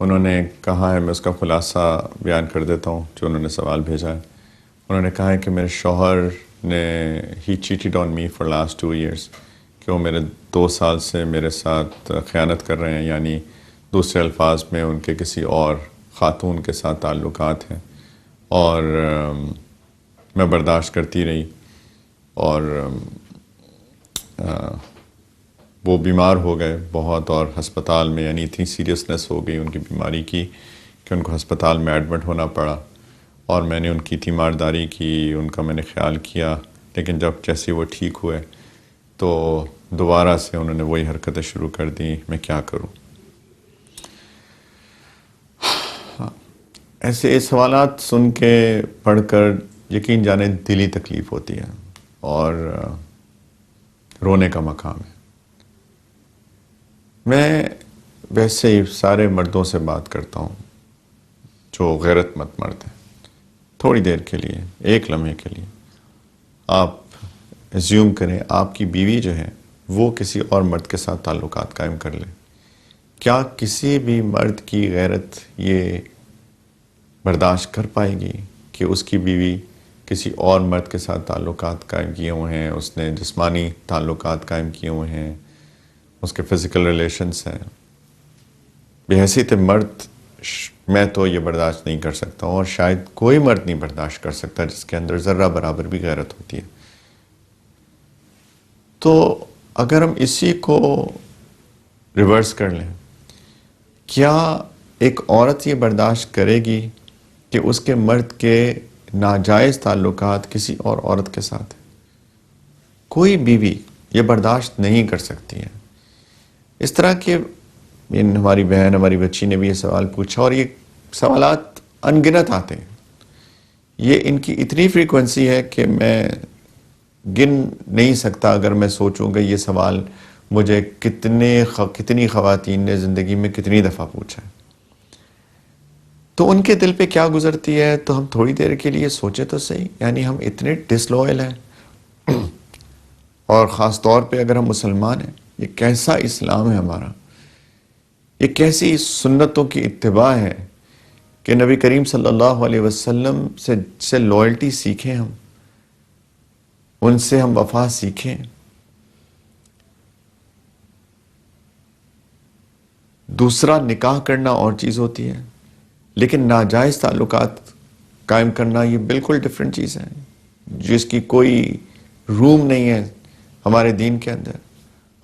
انہوں نے کہا ہے، میں اس کا خلاصہ بیان کر دیتا ہوں جو انہوں نے سوال بھیجا ہے۔ انہوں نے کہا ہے کہ میرے شوہر نے he cheated on me for last 2 years, کہ وہ میرے 2 سال سے میرے ساتھ خیانت کر رہے ہیں، یعنی دوسرے الفاظ میں ان کے کسی اور خاتون کے ساتھ تعلقات ہیں، اور میں برداشت کرتی رہی، اور وہ بیمار ہو گئے بہت، اور ہسپتال میں یعنی اتنی سیریسنس ہو گئی ان کی بیماری کی کہ ان کو ہسپتال میں ایڈمٹ ہونا پڑا، اور میں نے ان کی تیمارداری کی، ان کا میں نے خیال کیا، لیکن جب جیسے وہ ٹھیک ہوئے تو دوبارہ سے انہوں نے وہی حرکتیں شروع کر دیں۔ میں کیا کروں؟ ایسے سوالات سن کے پڑھ کر یقین جانے دلی تکلیف ہوتی ہے اور رونے کا مقام ہے۔ میں ویسے ہی سارے مردوں سے بات کرتا ہوں جو غیرت مند مرد ہیں، تھوڑی دیر کے لیے، ایک لمحے کے لیے آپ ایزیوم کریں آپ کی بیوی جو ہے وہ کسی اور مرد کے ساتھ تعلقات قائم کر لے۔ کیا کسی بھی مرد کی غیرت یہ برداشت کر پائے گی کہ اس کی بیوی کسی اور مرد کے ساتھ تعلقات قائم کیے ہوئے ہیں، اس نے جسمانی تعلقات قائم کیے ہوئے ہیں، اس کے فزیکل ریلیشنز ہیں؟ بحیثیت مرد میں تو یہ برداشت نہیں کر سکتا ہوں، اور شاید کوئی مرد نہیں برداشت کر سکتا جس کے اندر ذرہ برابر بھی غیرت ہوتی ہے۔ تو اگر ہم اسی کو ریورس کر لیں، کیا ایک عورت یہ برداشت کرے گی کہ اس کے مرد کے ناجائز تعلقات کسی اور عورت کے ساتھ ہیں؟ کوئی بیوی یہ برداشت نہیں کر سکتی ہے۔ اس طرح کے ہماری بہن، ہماری بچی نے بھی یہ سوال پوچھا، اور یہ سوالات انگنت آتے ہیں۔ یہ ان کی اتنی فریکوینسی ہے کہ میں گن نہیں سکتا اگر میں سوچوں گا یہ سوال مجھے کتنی خواتین نے زندگی میں کتنی دفعہ پوچھا ہے۔ تو ان کے دل پہ کیا گزرتی ہے، تو ہم تھوڑی دیر کے لیے سوچے تو صحیح، یعنی ہم اتنے ڈس لوئل ہیں، اور خاص طور پہ اگر ہم مسلمان ہیں، یہ کیسا اسلام ہے ہمارا، یہ کیسی سنتوں کی اتباع ہے کہ نبی کریم صلی اللہ علیہ وسلم سے لوئلٹی سیکھیں، ہم ان سے ہم وفا سیکھیں۔ دوسرا نکاح کرنا اور چیز ہوتی ہے، لیکن ناجائز تعلقات قائم کرنا یہ بالکل ڈیفرنٹ چیز ہے، جس کی کوئی روم نہیں ہے ہمارے دین کے اندر۔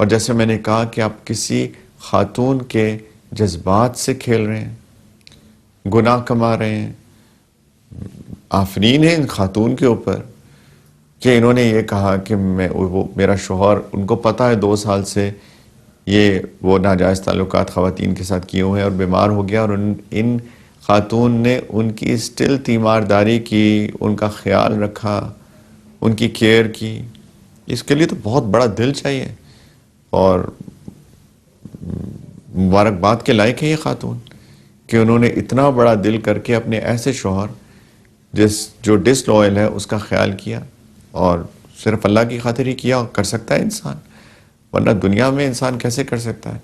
اور جیسے میں نے کہا کہ آپ کسی خاتون کے جذبات سے کھیل رہے ہیں، گناہ کما رہے ہیں۔ آفرین ہے ان خاتون کے اوپر کہ انہوں نے یہ کہا کہ میرا شوہر، ان کو پتہ ہے 2 سال سے وہ ناجائز تعلقات خواتین کے ساتھ کیے ہوئے ہیں، اور بیمار ہو گیا، اور ان خاتون نے ان کی اسٹل تیمارداری کی، ان کا خیال رکھا، ان کی کیئر کی۔ اس کے لیے تو بہت بڑا دل چاہیے، اور مبارکباد کے لائق ہے یہ خاتون کہ انہوں نے اتنا بڑا دل کر کے اپنے ایسے شوہر جو ڈس لوئل ہے اس کا خیال کیا، اور صرف اللہ کی خاطر ہی کیا کر سکتا ہے انسان، ورنہ دنیا میں انسان کیسے کر سکتا ہے؟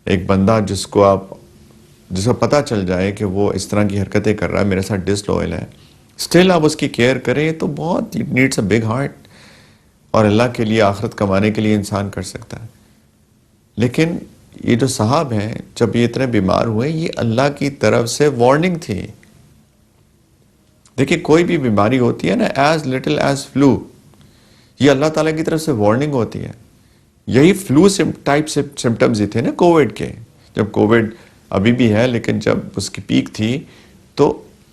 ایک بندہ جس کو پتہ چل جائے کہ وہ اس طرح کی حرکتیں کر رہا ہے، میرے ساتھ ڈس لوئل ہے، اسٹل آپ اس کی کیئر کریں، تو بہت نیڈس اے بگ ہارٹ، اور اللہ کے لیے آخرت کمانے کے لیے انسان کر سکتا ہے۔ لیکن یہ جو صاحب ہیں، جب یہ اتنے بیمار ہوئے، یہ اللہ کی طرف سے وارننگ تھی۔ دیکھیں کوئی بھی بیماری ہوتی ہے نا، ایز لٹل ایز فلو، یہ اللہ تعالیٰ کی طرف سے وارننگ ہوتی ہے۔ یہی فلو ٹائپ سے سمٹمز ہی تھے نا کووڈ کے، جب کووڈ ابھی بھی ہے لیکن جب اس کی پیک تھی تو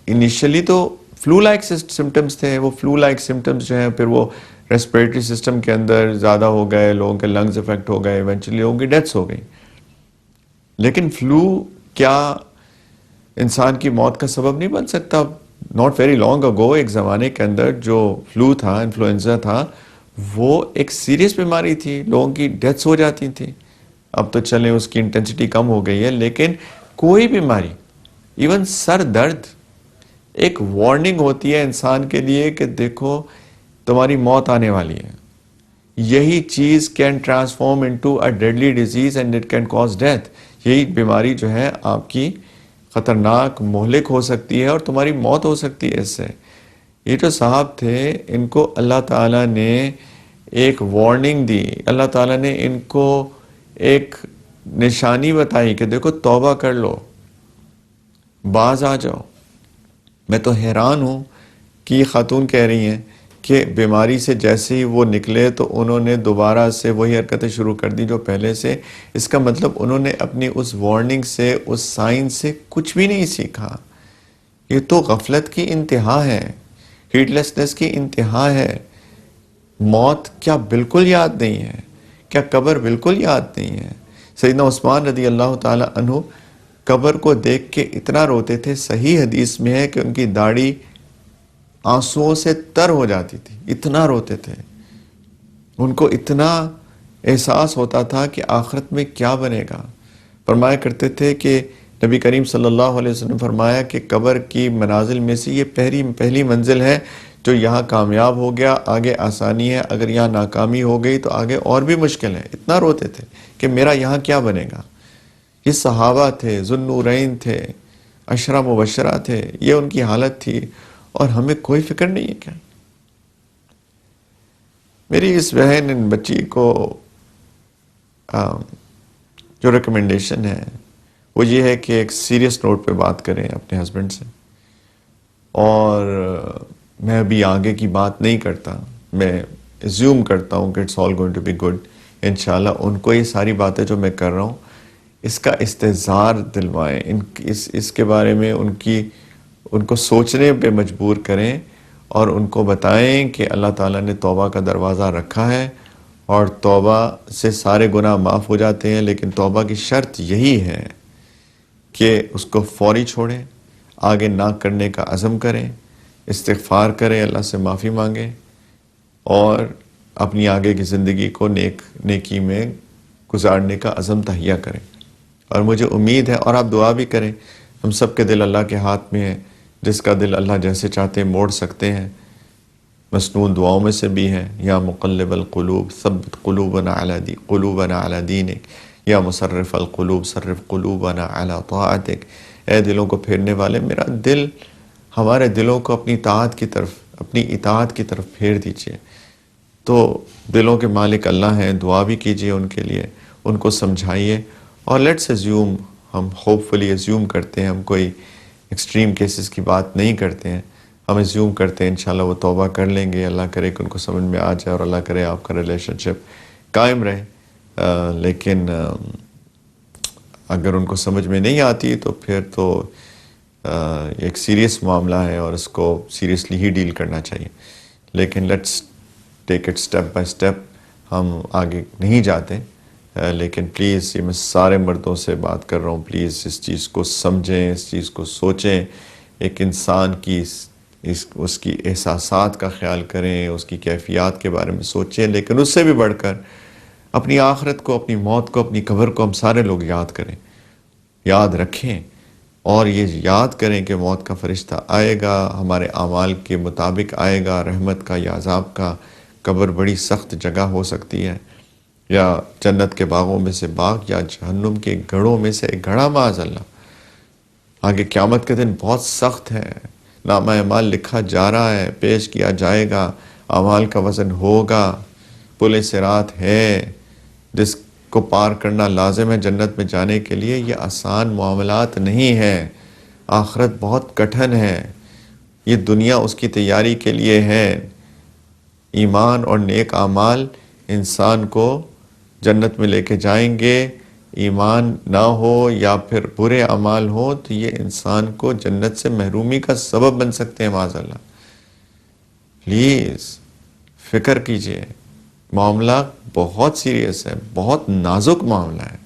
انیشلی تو فلو لائک سمٹمز تھے، وہ فلو لائک سمٹمز جو ہیں پھر وہ ریسپریٹری سسٹم کے اندر زیادہ ہو گئے، لوگوں کے لنگز افیکٹ ہو گئے، ایونچولی لوگوں کی ڈیتھس ہو گئی۔ لیکن فلو کیا انسان کی موت کا سبب نہیں بن سکتا؟ ناٹ ویری لانگ اگو ایک زمانے کے اندر جو فلو تھا، انفلوئنزا تھا، وہ ایک سیریس بیماری تھی، لوگوں کی ڈیتھس ہو جاتی تھیں۔ اب تو چلیں اس کی انٹینسٹی کم ہو گئی ہے، لیکن کوئی بیماری، ایون سر درد، ایک وارننگ ہوتی ہے انسان کے لیے کہ دیکھو تمہاری موت آنے والی ہے۔ یہی چیز can transform into a deadly disease and it can cause death. یہی بیماری جو ہے آپ کی خطرناک مہلک ہو سکتی ہے اور تمہاری موت ہو سکتی ہے اس سے۔ یہ جو صاحب تھے ان کو اللہ تعالیٰ نے ایک وارننگ دی، اللہ تعالیٰ نے ان کو ایک نشانی بتائی کہ دیکھو توبہ کر لو، باز آ جاؤ۔ میں تو حیران ہوں کہ یہ خاتون کہہ رہی ہیں کہ بیماری سے جیسے ہی وہ نکلے تو انہوں نے دوبارہ سے وہی حرکتیں شروع کر دی جو پہلے سے۔ اس کا مطلب انہوں نے اپنی اس وارننگ سے، اس سائن سے کچھ بھی نہیں سیکھا۔ یہ تو غفلت کی انتہا ہے، ہیڈ لیسنس کی انتہا ہے۔ موت کیا بالکل یاد نہیں ہے؟ کیا قبر بالکل یاد نہیں ہے؟ سیدنا عثمان رضی اللہ تعالی عنہ قبر کو دیکھ کے اتنا روتے تھے، صحیح حدیث میں ہے کہ ان کی داڑھی آنسوؤں سے تر ہو جاتی تھی، اتنا روتے تھے۔ ان کو اتنا احساس ہوتا تھا کہ آخرت میں کیا بنے گا۔ فرمایا کرتے تھے کہ نبی کریم صلی اللہ علیہ وسلم فرمایا کہ قبر کی منازل میں سے یہ پہلی منزل ہے، جو یہاں کامیاب ہو گیا آگے آسانی ہے، اگر یہاں ناکامی ہو گئی تو آگے اور بھی مشکل ہے۔ اتنا روتے تھے کہ میرا یہاں کیا بنے گا۔ یہ صحابہ تھے، ذو النورین تھے، عشرہ مبشرہ تھے، یہ ان کی حالت تھی، اور ہمیں کوئی فکر نہیں ہے کیا؟ میری اس بہن ان بچی کو جو ریکمنڈیشن ہے وہ یہ ہے کہ ایک سیریس نوٹ پہ بات کریں اپنے ہسبینڈ سے، اور میں ابھی آگے کی بات نہیں کرتا، میں ایزیوم کرتا ہوں کہ it's all going to be good انشاءاللہ۔ ان کو یہ ساری باتیں جو میں کر رہا ہوں اس کا استحضار دلوائیں، اس کے بارے میں ان کو سوچنے پہ مجبور کریں، اور ان کو بتائیں کہ اللہ تعالیٰ نے توبہ کا دروازہ رکھا ہے، اور توبہ سے سارے گناہ معاف ہو جاتے ہیں، لیکن توبہ کی شرط یہی ہے کہ اس کو فوری چھوڑیں، آگے نہ کرنے کا عزم کریں، استغفار کریں، اللہ سے معافی مانگیں، اور اپنی آگے کی زندگی کو نیکی میں گزارنے کا عزم تہیہ کریں۔ اور مجھے امید ہے، اور آپ دعا بھی کریں، ہم سب کے دل اللہ کے ہاتھ میں ہے، جس کا دل اللہ جیسے چاہتے ہیں موڑ سکتے ہیں۔ مسنون دعاؤں میں سے بھی ہے، یا مقلب القلوب ثبت قلوبنا علی دینک، یا مصرف القلوب صرف قلوبنا علی طاعتک۔ اے دلوں کو پھیرنے والے، میرا دل، ہمارے دلوں کو اپنی طاعت کی طرف، اپنی اطاعت کی طرف پھیر دیجئے۔ تو دلوں کے مالک اللہ ہیں، دعا بھی کیجئے ان کے لیے، ان کو سمجھائیے، اور لیٹس ایزیوم، ہم ہوپ فلی ایزیوم کرتے ہیں، ہم کوئی ایکسٹریم کیسز کی بات نہیں کرتے ہیں، ہم ایزیوم کرتے ہیں انشاءاللہ وہ توبہ کر لیں گے، اللہ کرے کہ ان کو سمجھ میں آ جائے، اور اللہ کرے آپ کا ریلیشن شپ قائم رہے۔ لیکن اگر ان کو سمجھ میں نہیں آتی تو پھر تو ایک سیریس معاملہ ہے، اور اس کو سیریسلی ہی ڈیل کرنا چاہیے۔ لیکن let's take it step by step, ہم آگے نہیں جاتے، لیکن پلیز، یہ میں سارے مردوں سے بات کر رہا ہوں، پلیز اس چیز کو سمجھیں، اس چیز کو سوچیں، ایک انسان کی اس کی احساسات کا خیال کریں، اس کی کیفیات کے بارے میں سوچیں، لیکن اس سے بھی بڑھ کر اپنی آخرت کو، اپنی موت کو، اپنی قبر کو ہم سارے لوگ یاد کریں، یاد رکھیں، اور یہ یاد کریں کہ موت کا فرشتہ آئے گا، ہمارے اعمال کے مطابق آئے گا، رحمت کا یا عذاب کا۔ قبر بڑی سخت جگہ ہو سکتی ہے، یا جنت کے باغوں میں سے باغ، یا جہنم کے گڑھوں میں سے ایک گڑھا، معاذ اللہ۔ آگے قیامت کے دن بہت سخت ہے، نامہ اعمال لکھا جا رہا ہے، پیش کیا جائے گا، اعمال کا وزن ہوگا، پل صراط ہے جس کو پار کرنا لازم ہے جنت میں جانے کے لیے۔ یہ آسان معاملات نہیں ہیں، آخرت بہت کٹھن ہے، یہ دنیا اس کی تیاری کے لیے ہے۔ ایمان اور نیک اعمال انسان کو جنت میں لے کے جائیں گے، ایمان نہ ہو یا پھر برے اعمال ہو تو یہ انسان کو جنت سے محرومی کا سبب بن سکتے ہیں، معاذ اللہ۔ پلیز فکر کیجئے، معاملہ بہت سیریس ہے، بہت نازک معاملہ ہے،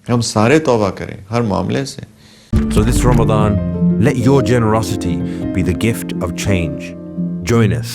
ہم سارے توبہ کریں ہر معاملے سے۔ So this Ramadan, let your generosity be the gift of change. Join us